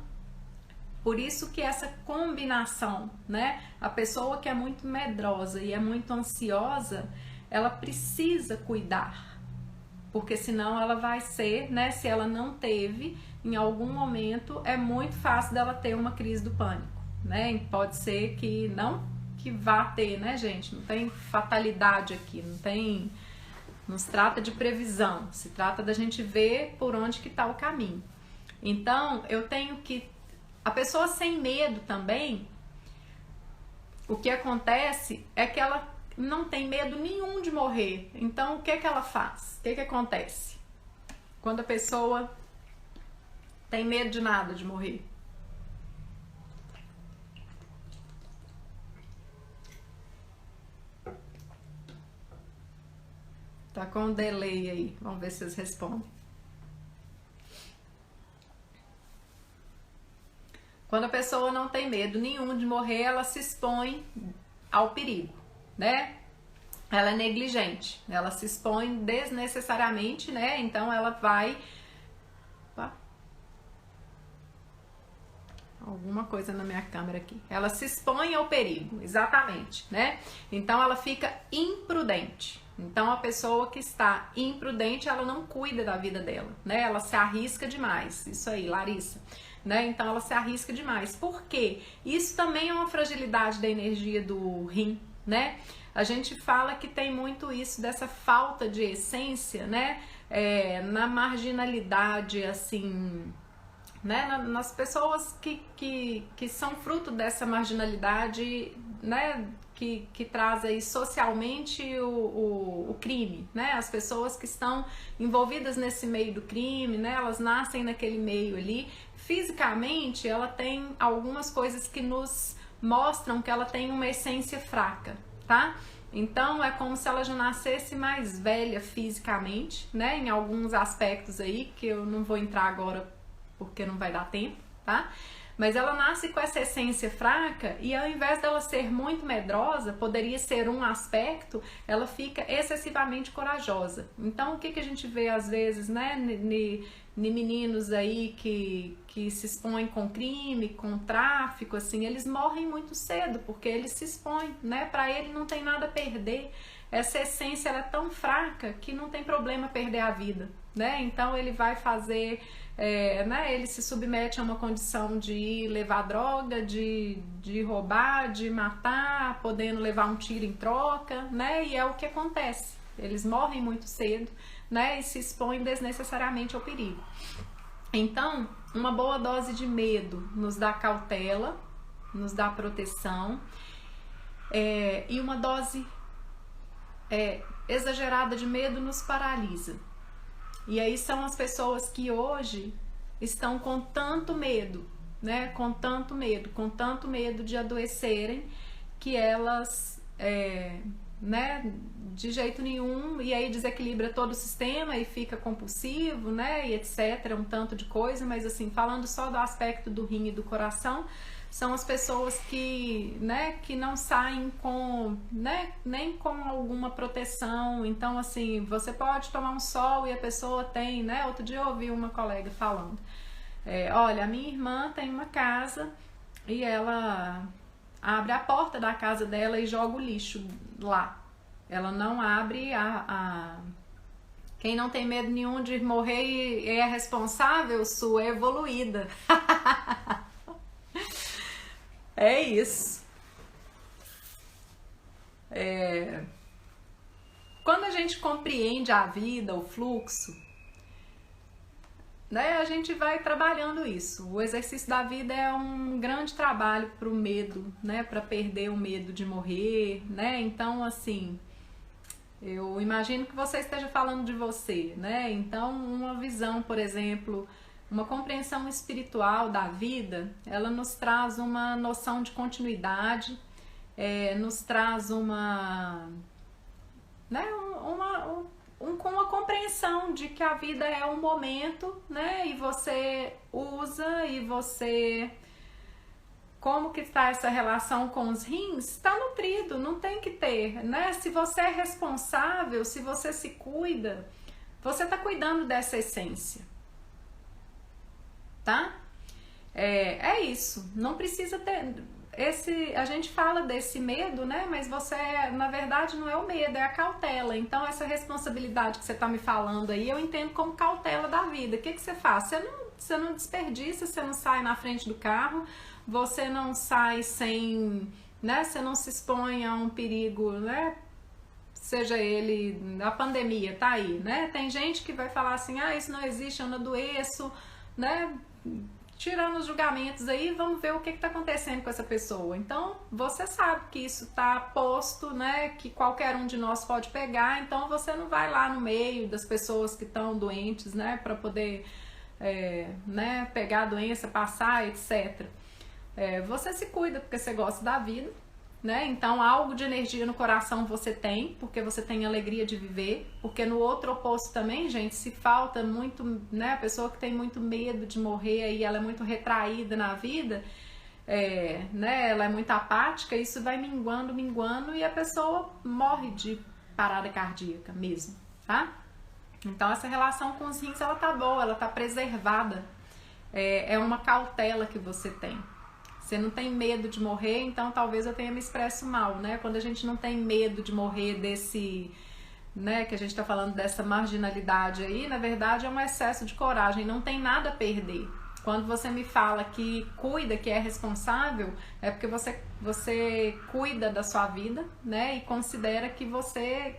por isso que essa combinação, né, a pessoa que é muito medrosa e é muito ansiosa, ela precisa cuidar. Porque senão ela vai ser, né, se ela não teve, em algum momento é muito fácil dela ter uma crise do pânico, né? Pode ser que não que vá ter, né, gente? Não tem fatalidade aqui, não se trata de previsão, se trata da gente ver por onde que tá o caminho. Então, eu tenho que, a pessoa sem medo também, o que acontece é que ela não tem medo nenhum de morrer. Então, o que ela faz? O que acontece? Quando a pessoa tem medo de nada, de morrer. Tá com um delay aí. Vamos ver se vocês respondem. Quando a pessoa não tem medo nenhum de morrer, ela se expõe ao perigo, né? Ela é negligente, ela se expõe desnecessariamente, né? Então ela vai... Opa. Alguma coisa na minha câmera aqui. Ela se expõe ao perigo, exatamente, né? Então ela fica imprudente. Então a pessoa que está imprudente, ela não cuida da vida dela, né? Ela se arrisca demais. Isso aí, Larissa. Né? Então ela se arrisca demais. Por quê? Isso também é uma fragilidade da energia do rim, né? A gente fala que tem muito isso dessa falta de essência, né? Na marginalidade, assim, né? Nas pessoas que são fruto dessa marginalidade, né? Que traz aí socialmente o crime, né? As pessoas que estão envolvidas nesse meio do crime, né? Elas nascem naquele meio ali. Fisicamente, ela tem algumas coisas que nos mostram que ela tem uma essência fraca, tá? Então, é como se ela já nascesse mais velha fisicamente, né? Em alguns aspectos aí, que eu não vou entrar agora porque não vai dar tempo, tá? Mas ela nasce com essa essência fraca e ao invés dela ser muito medrosa, poderia ser um aspecto, ela fica excessivamente corajosa. Então, o que a gente vê às vezes, né, meninos aí que se expõem com crime, com tráfico, assim, eles morrem muito cedo, porque eles se expõem, né? Para ele não tem nada a perder. Essa essência ela é tão fraca que não tem problema perder a vida, né? Então ele vai fazer, né? Ele se submete a uma condição de levar droga, de roubar, de matar, podendo levar um tiro em troca, né? E é o que acontece. Eles morrem muito cedo, né? E se expõem desnecessariamente ao perigo. Então, uma boa dose de medo nos dá cautela, nos dá proteção, e uma dose exagerada de medo nos paralisa. E aí são as pessoas que hoje estão com tanto medo, né? Com tanto medo de adoecerem, que elas, né? De jeito nenhum, e aí desequilibra todo o sistema e fica compulsivo, né? E etc, um tanto de coisa, mas assim, falando só do aspecto do rim e do coração, são as pessoas que, né, que não saem com, né, nem com alguma proteção. Então, assim, você pode tomar um sol e a pessoa tem, né? Outro dia eu ouvi uma colega falando, olha, a minha irmã tem uma casa e ela abre a porta da casa dela e joga o lixo lá. Ela não abre Quem não tem medo nenhum de morrer e é responsável, sua é evoluída. É isso. Quando a gente compreende a vida, o fluxo, né, a gente vai trabalhando isso. O exercício da vida é um grande trabalho para o medo, né, para perder o medo de morrer, né? Então, assim, eu imagino que você esteja falando de você, né? Então, uma visão, por exemplo, uma compreensão espiritual da vida, ela nos traz uma noção de continuidade, nos traz uma, né, com uma compreensão de que a vida é um momento, né? E você usa, e você... Como que está essa relação com os rins? Está nutrido, não tem que ter, né? Se você é responsável, se você se cuida, você está cuidando dessa essência, tá? É isso, não precisa ter... a gente fala desse medo, né? Mas você, na verdade, não é o medo, é a cautela. Então, essa responsabilidade que você está me falando aí, eu entendo como cautela da vida. O que você faz? Você não desperdiça, você não sai na frente do carro, você não sai sem, né? Você não se expõe a um perigo, né? Seja ele a pandemia, tá aí, né? Tem gente que vai falar assim, isso não existe, eu não adoeço, né? Tirando os julgamentos aí, vamos ver o que está acontecendo com essa pessoa. Então, você sabe que isso está posto, né? Que qualquer um de nós pode pegar, então você não vai lá no meio das pessoas que estão doentes, né? Para poder, né? Pegar a doença, passar, etc. Você se cuida porque você gosta da vida, né? Então, algo de energia no coração você tem, porque você tem alegria de viver, porque no outro oposto também, gente, se falta muito, né? A pessoa que tem muito medo de morrer aí, ela é muito retraída na vida, né? Ela é muito apática, isso vai minguando e a pessoa morre de parada cardíaca mesmo, tá? Então, essa relação com os rins, ela tá boa, ela tá preservada, é uma cautela que você tem. Você não tem medo de morrer, então talvez eu tenha me expresso mal, né? Quando a gente não tem medo de morrer desse, né, que a gente tá falando dessa marginalidade aí, na verdade é um excesso de coragem, não tem nada a perder. Quando você me fala que cuida, que é responsável, é porque você cuida da sua vida, né? E considera que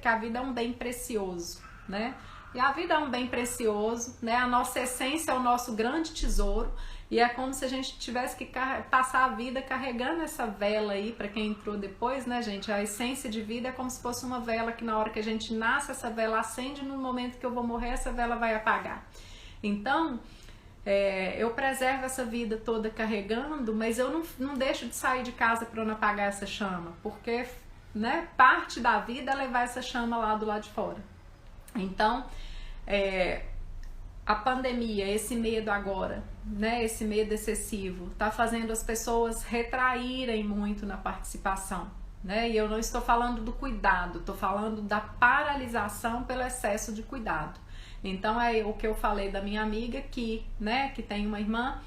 a vida é um bem precioso, né? E a vida é um bem precioso, né? A nossa essência é o nosso grande tesouro. E é como se a gente tivesse que passar a vida carregando essa vela aí, para quem entrou depois, né, gente? A essência de vida é como se fosse uma vela que na hora que a gente nasce, essa vela acende, no momento que eu vou morrer, essa vela vai apagar. Então, eu preservo essa vida toda carregando, mas eu não deixo de sair de casa para não apagar essa chama, porque, né, parte da vida é levar essa chama lá do lado de fora. Então, a pandemia, esse medo agora, né, esse medo excessivo, tá fazendo as pessoas retraírem muito na participação, né? E eu não estou falando do cuidado, estou falando da paralisação pelo excesso de cuidado. Então é o que eu falei da minha amiga que, né, que tem uma irmã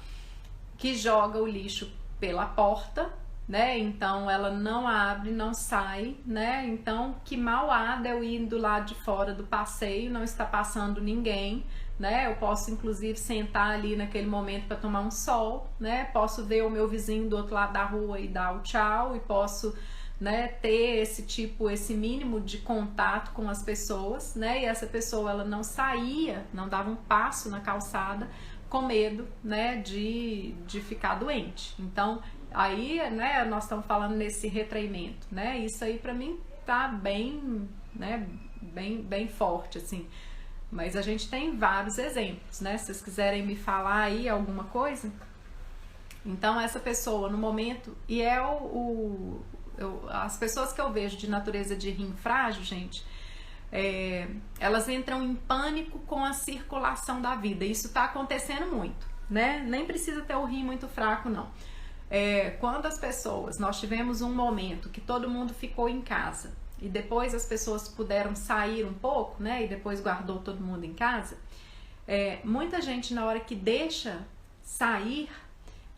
que joga o lixo pela porta, né? Então ela não abre, não sai, né? Então que mal há de eu ir do lado de fora do passeio, não está passando ninguém, né? Eu posso inclusive sentar ali naquele momento para tomar um sol, né? Posso ver o meu vizinho do outro lado da rua e dar o tchau, e posso, né, ter esse mínimo de contato com as pessoas, né? E essa pessoa ela não saía, não dava um passo na calçada com medo, né, de ficar doente. Então aí, né, nós estamos falando nesse retraimento, né? Isso aí para mim tá bem, né, bem forte assim. Mas a gente tem vários exemplos, né? Se vocês quiserem me falar aí alguma coisa. Então essa pessoa no momento, e é as pessoas que eu vejo de natureza de rim frágil, gente, elas entram em pânico com a circulação da vida. Isso está acontecendo muito, né? Nem precisa ter o rim muito fraco, não. Quando as pessoas, nós tivemos um momento que todo mundo ficou em casa e depois as pessoas puderam sair um pouco, né? E depois guardou todo mundo em casa. Muita gente, na hora que deixa sair,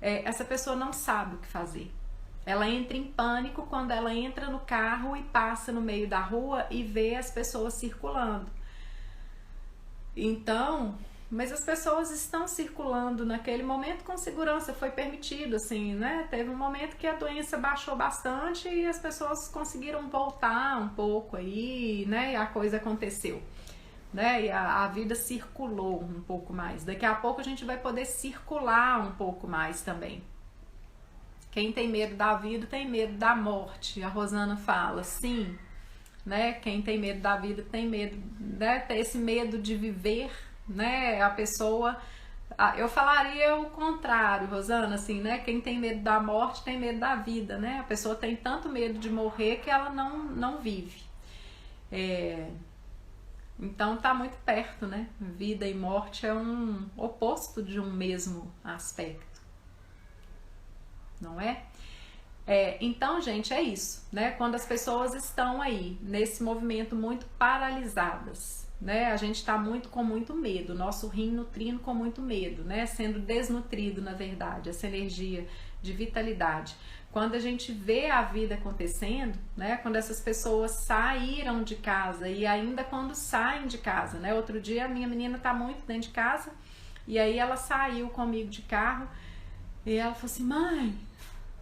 essa pessoa não sabe o que fazer. Ela entra em pânico quando ela entra no carro e passa no meio da rua e vê as pessoas circulando. Então, mas as pessoas estão circulando naquele momento com segurança, foi permitido, assim, né? Teve um momento que a doença baixou bastante e as pessoas conseguiram voltar um pouco aí, né? E a coisa aconteceu, né? E a vida circulou um pouco mais. Daqui a pouco a gente vai poder circular um pouco mais também. Quem tem medo da vida tem medo da morte. A Rosana fala, sim, né? Quem tem medo da vida tem medo, né? Tem esse medo de viver, né? A pessoa, eu falaria o contrário, Rosana, assim, né? Quem tem medo da morte tem medo da vida, né? A pessoa tem tanto medo de morrer que ela não vive. Então tá muito perto, né? Vida e morte é um oposto de um mesmo aspecto. Não é? Então, gente, é isso, né? Quando as pessoas estão aí nesse movimento muito paralisadas, né? A gente está com muito medo, nosso rim nutrindo com muito medo, né? Sendo desnutrido, na verdade, essa energia de vitalidade. Quando a gente vê a vida acontecendo, né? Quando essas pessoas saíram de casa e ainda quando saem de casa, né? Outro dia a minha menina tá muito dentro de casa e aí ela saiu comigo de carro. E ela falou assim, mãe,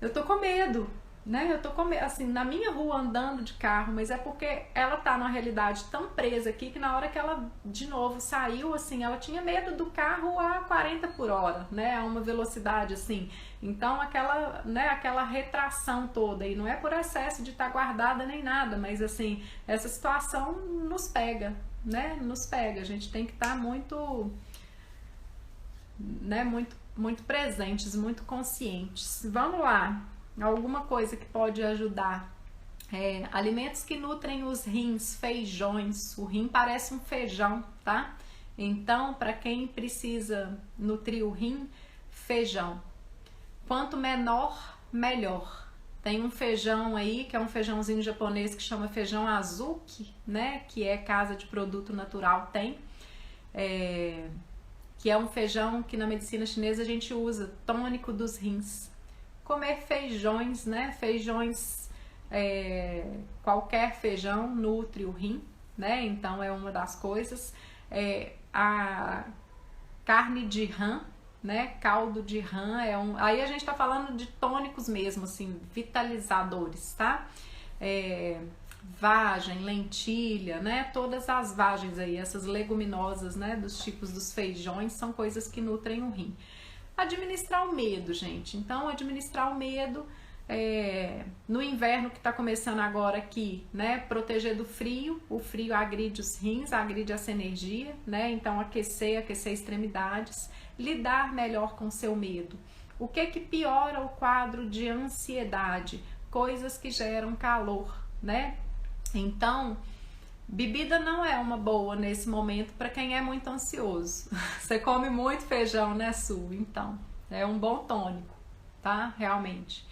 eu tô com medo, né? Eu tô com medo, assim, na minha rua andando de carro, mas é porque ela tá numa realidade tão presa aqui que na hora que ela de novo saiu, assim, ela tinha medo do carro a 40 por hora, né? A uma velocidade assim. Então aquela, né, aquela retração toda, e não é por excesso de estar guardada nem nada, mas assim, essa situação nos pega, né? Nos pega. A gente tem que estar muito, né, muito presentes, muito conscientes. Vamos lá, alguma coisa que pode ajudar. Alimentos que nutrem os rins, feijões. O rim parece um feijão, tá? Então, para quem precisa nutrir o rim, feijão. Quanto menor, melhor. Tem um feijão aí, que é um feijãozinho japonês que chama feijão azuki, né? Que é casa de produto natural, tem. Que é um feijão que na medicina chinesa a gente usa, tônico dos rins. Comer feijões, né? Feijões, qualquer feijão nutre o rim, né? Então é uma das coisas. A carne de rã, né? Caldo de rã aí a gente tá falando de tônicos mesmo, assim, vitalizadores, tá? Vagem, lentilha, né? Todas as vagens aí, essas leguminosas, né? Dos tipos dos feijões são coisas que nutrem o rim. Administrar o medo, gente. Então, administrar o medo no inverno que está começando agora aqui, né? Proteger do frio. O frio agride os rins, agride essa energia, né? Então, aquecer extremidades. Lidar melhor com o seu medo. O que piora o quadro de ansiedade? Coisas que geram calor, né? Então, bebida não é uma boa nesse momento para quem é muito ansioso. Você come muito feijão, né, Su? Então, é um bom tônico, tá? Realmente.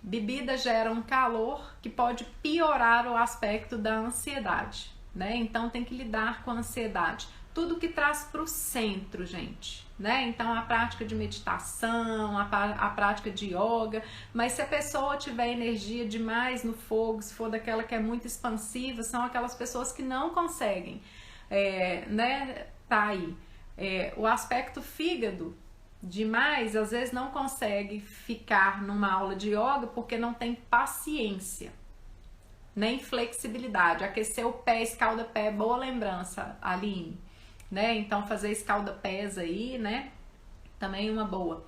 Bebida gera um calor que pode piorar o aspecto da ansiedade, né? Então tem que lidar com a ansiedade. Tudo que traz para o centro, gente, né? Então a prática de meditação, a prática de yoga, mas se a pessoa tiver energia demais no fogo, se for daquela que é muito expansiva, são aquelas pessoas que não conseguem, né? Tá aí. O aspecto fígado demais, às vezes não consegue ficar numa aula de yoga porque não tem paciência, nem flexibilidade. Aquecer o pé, escalda-pé, boa lembrança, Aline, né? Então fazer escalda-pés aí, né? Também uma boa.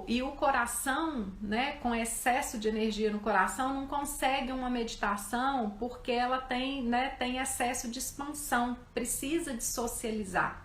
E o coração, né? Com excesso de energia no coração, não consegue uma meditação porque ela tem, né? Tem excesso de expansão, precisa de socializar.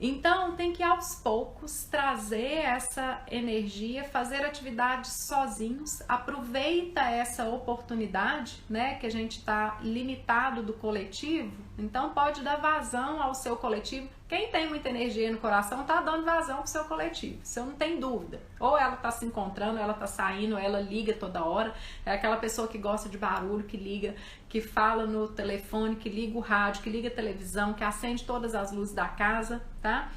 Então tem que aos poucos trazer essa energia, fazer atividades sozinhos, aproveita essa oportunidade, né, que a gente está limitado do coletivo, então pode dar vazão ao seu coletivo. Quem tem muita energia no coração está dando vazão pro seu coletivo, isso eu não tenho dúvida. Ou ela está se encontrando, ela está saindo, ela liga toda hora, é aquela pessoa que gosta de barulho, que liga, que fala no telefone, que liga o rádio, que liga a televisão, que acende todas as luzes da casa, tá?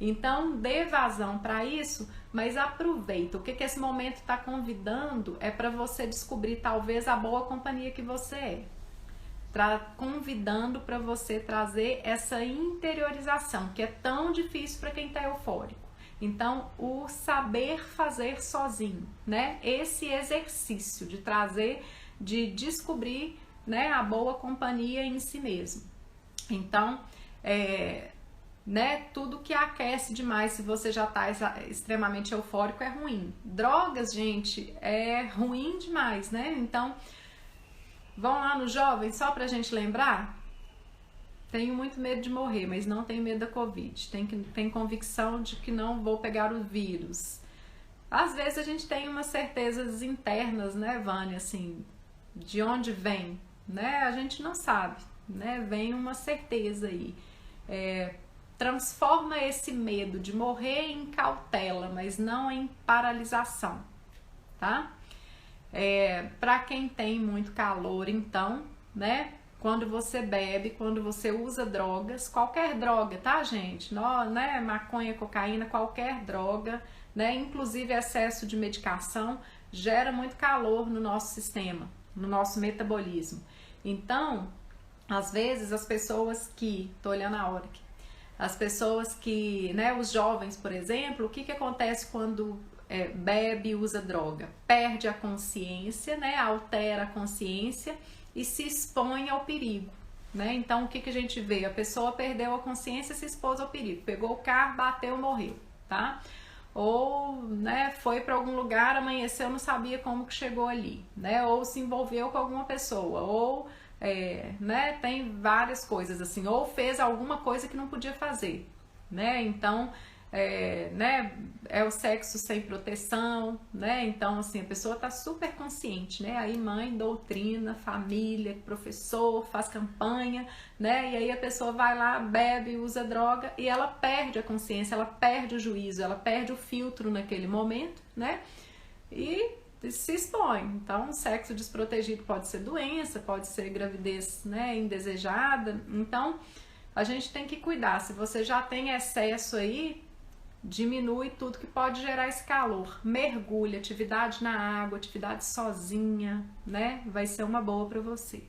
Então dê vazão para isso, mas aproveita. O que esse momento está convidando é para você descobrir talvez a boa companhia que você é. Convidando para você trazer essa interiorização, que é tão difícil para quem está eufórico. Então, o saber fazer sozinho, né? Esse exercício de trazer, de descobrir, né, a boa companhia em si mesmo. Então, né, tudo que aquece demais, se você já está extremamente eufórico, é ruim. Drogas, gente, é ruim demais, né? Então, vão lá no jovem, só pra gente lembrar. Tenho muito medo de morrer, mas não tenho medo da Covid. Tem convicção de que não vou pegar o vírus. Às vezes a gente tem umas certezas internas, né, Vânia, assim, de onde vem, né? A gente não sabe, né? Vem uma certeza aí. Transforma esse medo de morrer em cautela, mas não em paralisação, tá? Para quem tem muito calor, então, né? Quando você bebe, quando você usa drogas, qualquer droga, tá, gente? Né? Maconha, cocaína, qualquer droga, né? Inclusive excesso de medicação, gera muito calor no nosso sistema, no nosso metabolismo. Então, às vezes, as pessoas que... Tô olhando a hora aqui. As pessoas que, né? Os jovens, por exemplo, o que acontece quando... bebe e usa droga, perde a consciência, né? Altera a consciência e se expõe ao perigo, né? Então o que a gente vê? A pessoa perdeu a consciência e se expôs ao perigo, pegou o carro, bateu, morreu, tá? Ou, né, foi para algum lugar, amanheceu, não sabia como que chegou ali, né? Ou se envolveu com alguma pessoa, ou né, tem várias coisas assim, ou fez alguma coisa que não podia fazer, né? Então né, é o sexo sem proteção, né? Então, assim, a pessoa tá super consciente, né? Aí mãe, doutrina, família, professor, faz campanha, né? E aí a pessoa vai lá, bebe, usa droga e ela perde a consciência, ela perde o juízo, ela perde o filtro naquele momento, né? E se expõe. Então, sexo desprotegido pode ser doença, pode ser gravidez, né, indesejada. Então, a gente tem que cuidar. Se você já tem excesso aí, diminui tudo que pode gerar esse calor. Mergulha, atividade na água, atividade sozinha, né? Vai ser uma boa para você.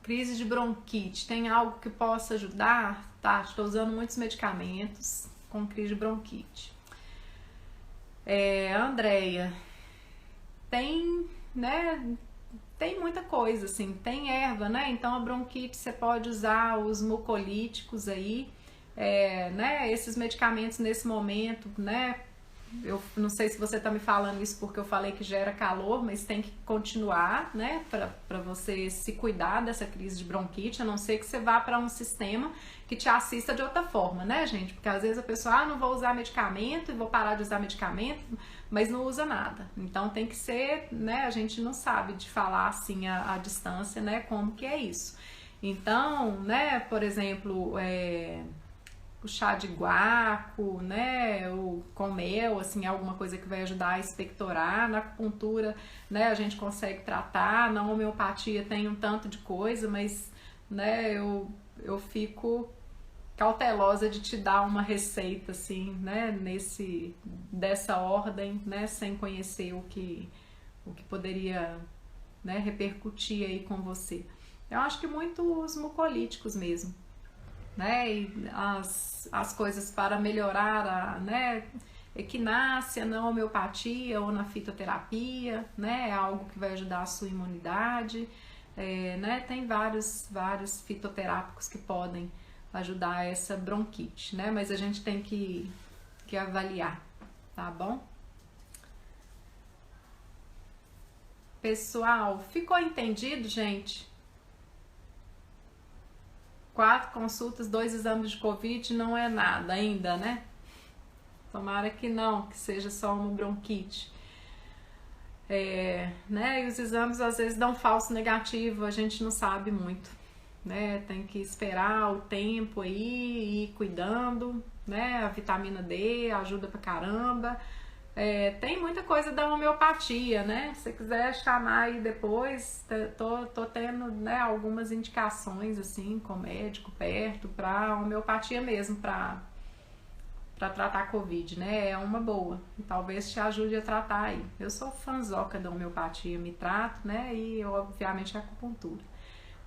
Crise de bronquite, tem algo que possa ajudar? Tá, estou usando muitos medicamentos com crise de bronquite. Andréia, tem, né? Tem muita coisa, assim, tem erva, né? Então a bronquite você pode usar os mucolíticos aí, né? Esses medicamentos nesse momento, né? Eu não sei se você tá me falando isso porque eu falei que gera calor, mas tem que continuar, né? Pra você se cuidar dessa crise de bronquite, a não ser que você vá para um sistema que te assista de outra forma, né, gente? Porque às vezes a pessoa, não vou usar medicamento e vou parar de usar medicamento, mas não usa nada. Então tem que ser, né? A gente não sabe de falar assim a distância, né? Como que é isso. Então, né? Por exemplo, o chá de guaco, né, ou com mel, assim, é alguma coisa que vai ajudar a expectorar. Na acupuntura, né, a gente consegue tratar. Na homeopatia tem um tanto de coisa, mas, né, eu fico cautelosa de te dar uma receita, assim, né, dessa ordem, né, sem conhecer o que poderia, né, repercutir aí com você. Eu acho que muito os mucolíticos mesmo, né, e as coisas para melhorar a, né, equinácea na homeopatia ou na fitoterapia, né, é algo que vai ajudar a sua imunidade, né, tem vários fitoterápicos que podem ajudar essa bronquite, né, mas a gente tem que avaliar, tá bom? Pessoal, ficou entendido, gente? 4 consultas, 2 exames de Covid não é nada ainda, né? Tomara que não, que seja só uma bronquite. Né? E os exames às vezes dão falso negativo, a gente não sabe muito, né? Tem que esperar o tempo aí, ir cuidando, né? A vitamina D ajuda pra caramba. Tem muita coisa da homeopatia, né? Se você quiser chamar aí depois, tô tendo, né, algumas indicações assim com médico perto para homeopatia mesmo, para tratar a Covid, né? É uma boa. E talvez te ajude a tratar aí. Eu sou fãzoca da homeopatia, me trato, né? E obviamente a acupuntura.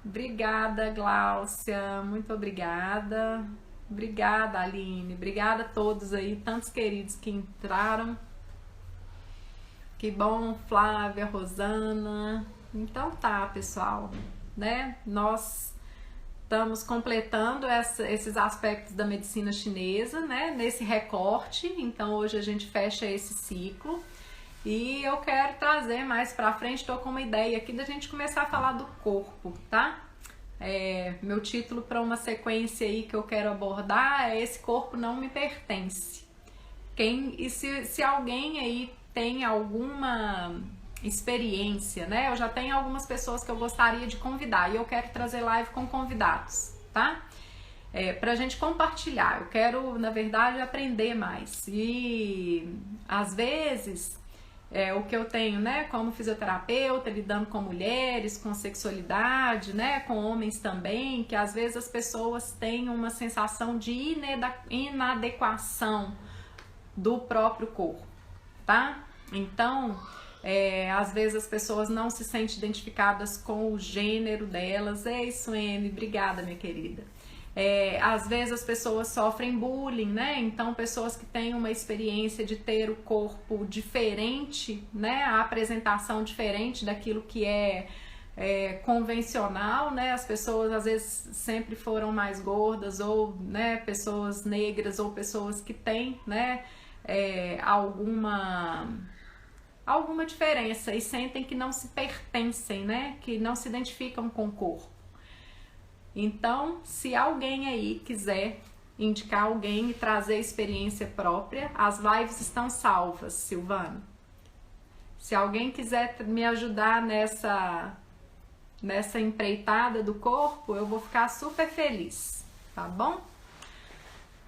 Obrigada, Gláucia, muito obrigada. Obrigada, Aline. Obrigada a todos aí, tantos queridos que entraram. Que bom, Flávia, Rosana. Então tá, pessoal, né? Nós estamos completando esses aspectos da medicina chinesa, né? Nesse recorte. Então hoje a gente fecha esse ciclo. E eu quero trazer mais pra frente, tô com uma ideia aqui da gente começar a falar do corpo, tá? Meu título para uma sequência aí que eu quero abordar é Esse Corpo Não Me Pertence. Se alguém aí tem alguma experiência, né? Eu já tenho algumas pessoas que eu gostaria de convidar e eu quero trazer live com convidados, tá? Pra gente compartilhar. Eu quero, na verdade, aprender mais. E às vezes o que eu tenho, né, como fisioterapeuta, lidando com mulheres, com sexualidade, né, com homens também, que às vezes as pessoas têm uma sensação de inadequação do próprio corpo, tá? Então, às vezes as pessoas não se sentem identificadas com o gênero delas. Ei, Suene, obrigada, minha querida. Às vezes as pessoas sofrem bullying, né? Então, pessoas que têm uma experiência de ter o corpo diferente, né? A apresentação diferente daquilo que é convencional, né? As pessoas às vezes sempre foram mais gordas, ou, né, pessoas negras, ou pessoas que têm, né, alguma diferença e sentem que não se pertencem, né? Que não se identificam com o corpo. Então, se alguém aí quiser indicar alguém e trazer experiência própria, as lives estão salvas, Silvana. Se alguém quiser me ajudar nessa empreitada do corpo, eu vou ficar super feliz, tá bom?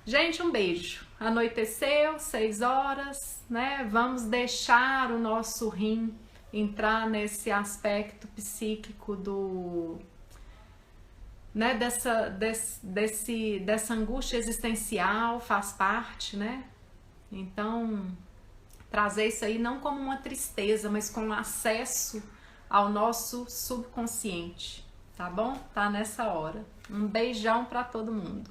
Gente, um beijo. Anoiteceu, 6 horas, né? Vamos deixar o nosso rim entrar nesse aspecto psíquico né, dessa angústia existencial, faz parte, né? Então, trazer isso aí não como uma tristeza, mas com acesso ao nosso subconsciente, tá bom? Tá nessa hora. Um beijão pra todo mundo.